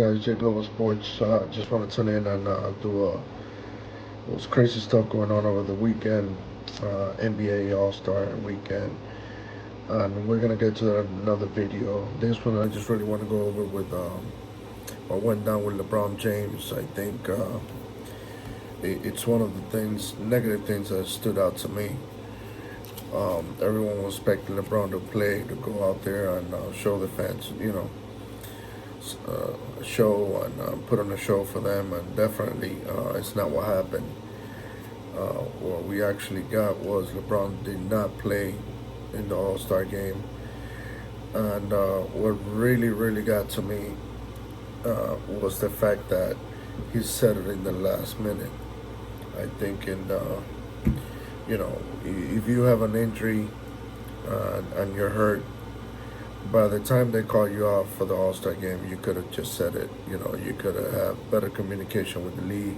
guys? J Global Sports. Just want to tune in and do was crazy stuff going on over the weekend. NBA All Star weekend, and we're gonna get to another video. This one I just really want to go over with what went down with LeBron James. I think it's one of the negative things that stood out to me. Everyone was expecting LeBron to play, to go out there and show the fans, show and put on a show for them, and definitely it's not what happened. What we actually got was LeBron did not play in the All Star game, and what really got to me was the fact that he said it in the last minute. I think if you have an injury and you're hurt, by the time they call you out for the All Star game, you could have just said it. You could have had better communication with the league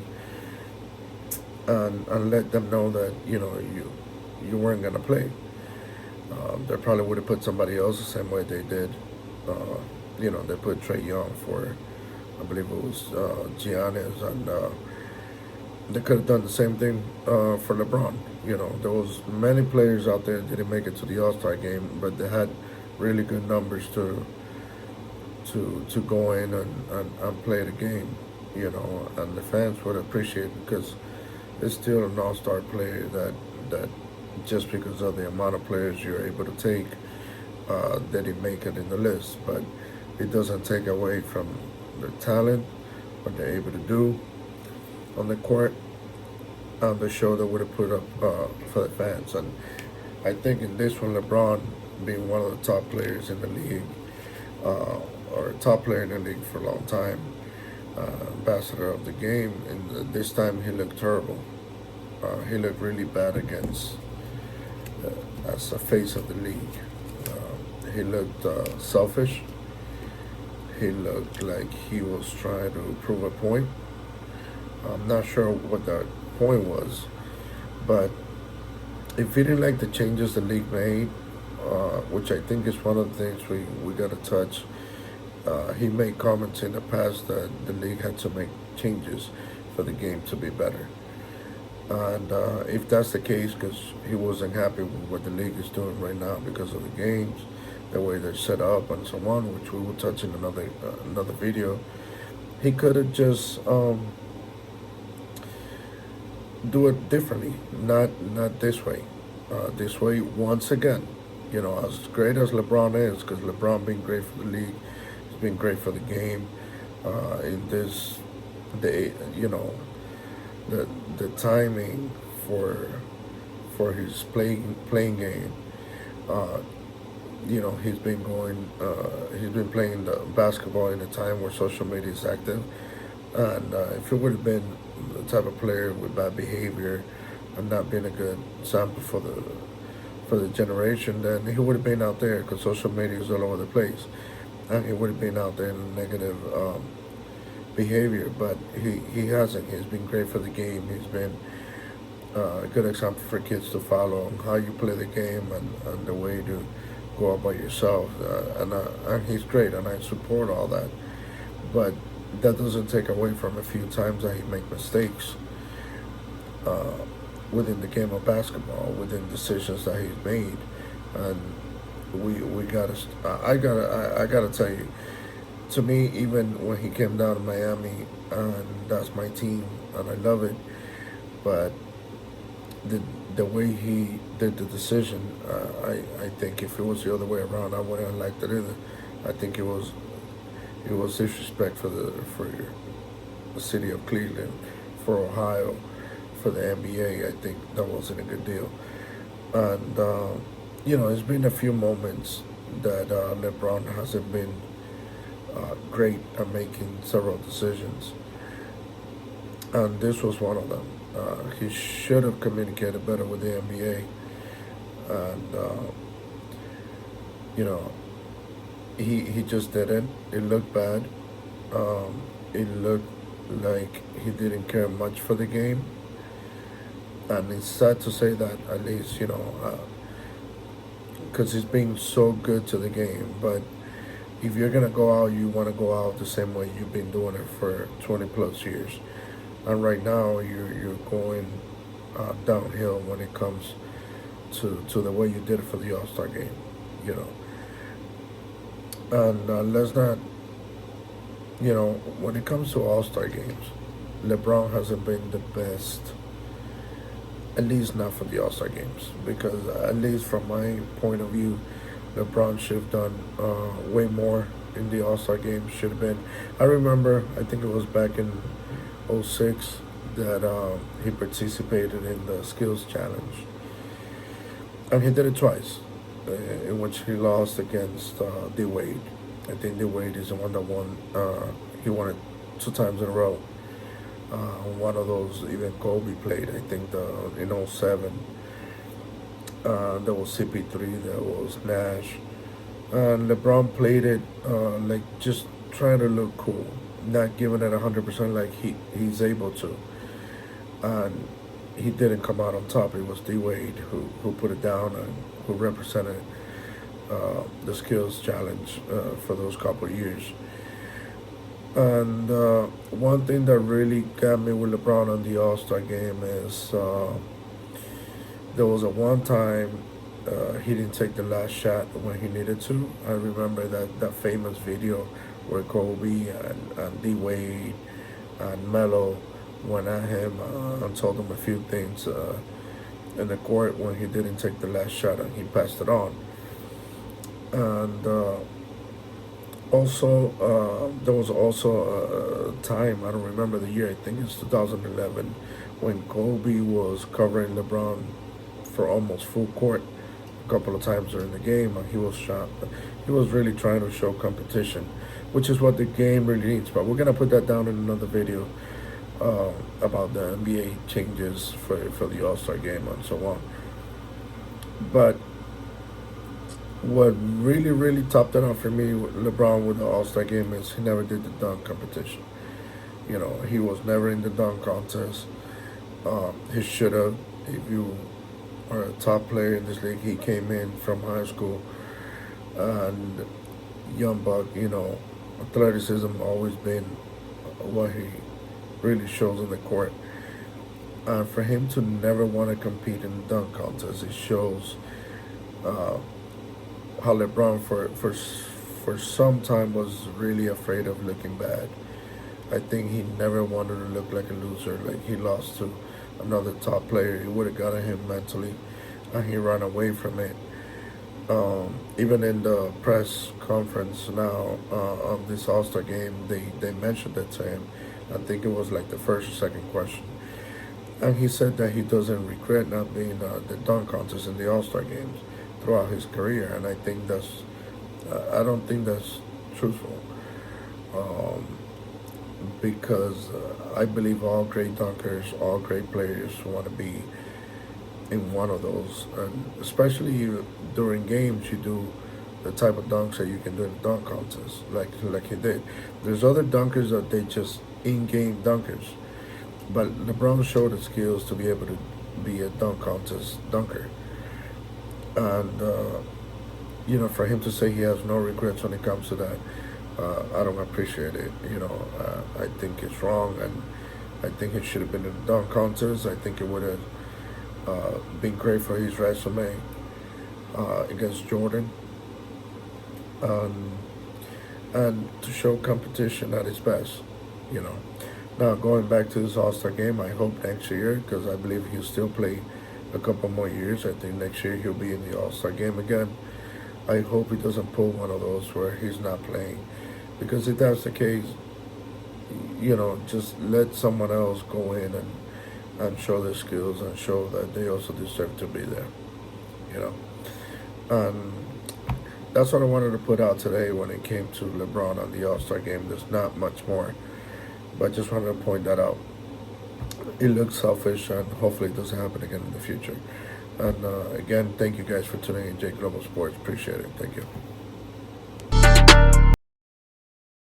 and let them know that you weren't gonna play. They probably would have put somebody else the same way they did. They put Trey Young for, I believe it was Giannis, and they could have done the same thing for LeBron. There was many players out there that didn't make it to the All Star game, but they had really good numbers to go in and play the game. And the fans would appreciate it because it's still an All Star player that just because of the amount of players you're able to take, they didn't make it in the list, but it doesn't take away from the talent, what they're able to do on the court, on the show that would have put up for the fans. And I think in this one, LeBron being one of the top players in the league, or a top player in the league for a long time, ambassador of the game, and this time he looked terrible. He looked really bad as a face of the league. He looked selfish. He looked like he was trying to prove a point. I'm not sure what that point was, but if he didn't like the changes the league made, which I think is one of the things we got to touch, he made comments in the past that the league had to make changes for the game to be better. And if that's the case, because he wasn't happy with what the league is doing right now because of the games, the way they're set up and so on, which we will touch in another video, he could have just do it differently, not this way. This way, once again, as great as LeBron is, because LeBron being great for the league, he's been great for the game. In this, the timing for his playing game. He's been playing the basketball in a time where social media is active, and if it would have been the type of player with bad behavior and not being a good sample for the generation, then he would have been out there because social media is all over the place, and he would have been out there in negative behavior. But he hasn't. He's been great for the game. He's been a good example for kids to follow on how you play the game and the way to go about yourself. And he's great, and I support all that. But that doesn't take away from a few times that he make mistakes within the game of basketball, within decisions that he's made, and we gotta. I gotta tell you, to me, even when he came down to Miami, and that's my team, and I love it, but the way he did the decision, I think if it was the other way around, I wouldn't have liked it either. I think it was disrespect for the city of Cleveland, for Ohio, for the NBA. I think that wasn't a good deal. And it's been a few moments that LeBron hasn't been great at making several decisions, and this was one of them. He should have communicated better with the NBA, and he just didn't. It looked bad. It looked like he didn't care much for the game, and it's sad to say that, at least because he's being so good to the game. But if you're gonna go out, you want to go out the same way you've been doing it for 20 plus years. And right now, you're going downhill when it comes to the way you did it for the All Star game. You know, and let's not. You know, when it comes to All Star games, LeBron hasn't been the best. At least not for the All Star games, because at least from my point of view, LeBron should have done way more in the All Star game. Should have been. I remember, I think it was back in '06 that he participated in the skills challenge, and he did it twice, in which he lost against D Wade. I think D Wade is the one that won. He won it 2 times in a row. One of those, even Kobe played. I think in '07. There was CP3. There was Nash. And LeBron played it like just trying to look cool, not giving it 100% like he's able to. And he didn't come out on top. It was D Wade who put it down and who represented the skills challenge for those couple of years. And one thing that really got me with LeBron on the All Star game is there was a one time he didn't take the last shot when he needed to. I remember that famous video where Kobe and D Wade and Melo went at him and told him a few things in the court when he didn't take the last shot and he passed it on. And also, there was also a time, I don't remember the year, I think it's 2011, when Kobe was covering LeBron for almost full court a couple of times during the game, and he was shot. He was really trying to show competition, which is what the game really needs. But we're going to put that down in another video about the NBA changes for the All-Star game and so on. But what really topped it off for me with LeBron with the All-Star game is he never did the dunk competition. You know, he was never in the dunk contest. He should have. If you are a top player in this league, he came in from high school and young buck, you know, athleticism always been what he really shows in the court. And for him to never want to compete in the dunk contest, it shows how LeBron for some time was really afraid of looking bad. I think he never wanted to look like a loser, like he lost to another top player. It would have gotten him mentally, and he ran away from it. Even in the press conference now of this All-Star game, they mentioned it to him. I think it was like the first or second question. And he said that he doesn't regret not being the dunk contest in the All-Star games throughout his career. And I think I don't think that's truthful. Because I believe all great dunkers, all great players want to be in one of those. And especially during games, you do the type of dunks that you can do in the dunk contest, like he did. There's other dunkers that they just in-game dunkers. But LeBron showed the skills to be able to be a dunk contest dunker. And, you know, for him to say he has no regrets when it comes to that, I don't appreciate it. You know, I think it's wrong, and I think it should have been in the dunk contest. I think it would have been great for his resume against Jordan. And to show competition at its best, you know. Now, going back to this All-Star game, I hope next year, because I believe he'll still play a couple more years. I think next year he'll be in the All-Star game again. I hope he doesn't pull one of those where he's not playing. Because if that's the case, you know, just let someone else go in and show their skills and show that they also deserve to be there, you know. And that's what I wanted to put out today when it came to LeBron on the All-Star game. There's not much more, but I just wanted to point that out. It looks selfish, and hopefully it doesn't happen again in the future. And again, thank you guys for tuning in, Jake Global Sports. Appreciate it. Thank you.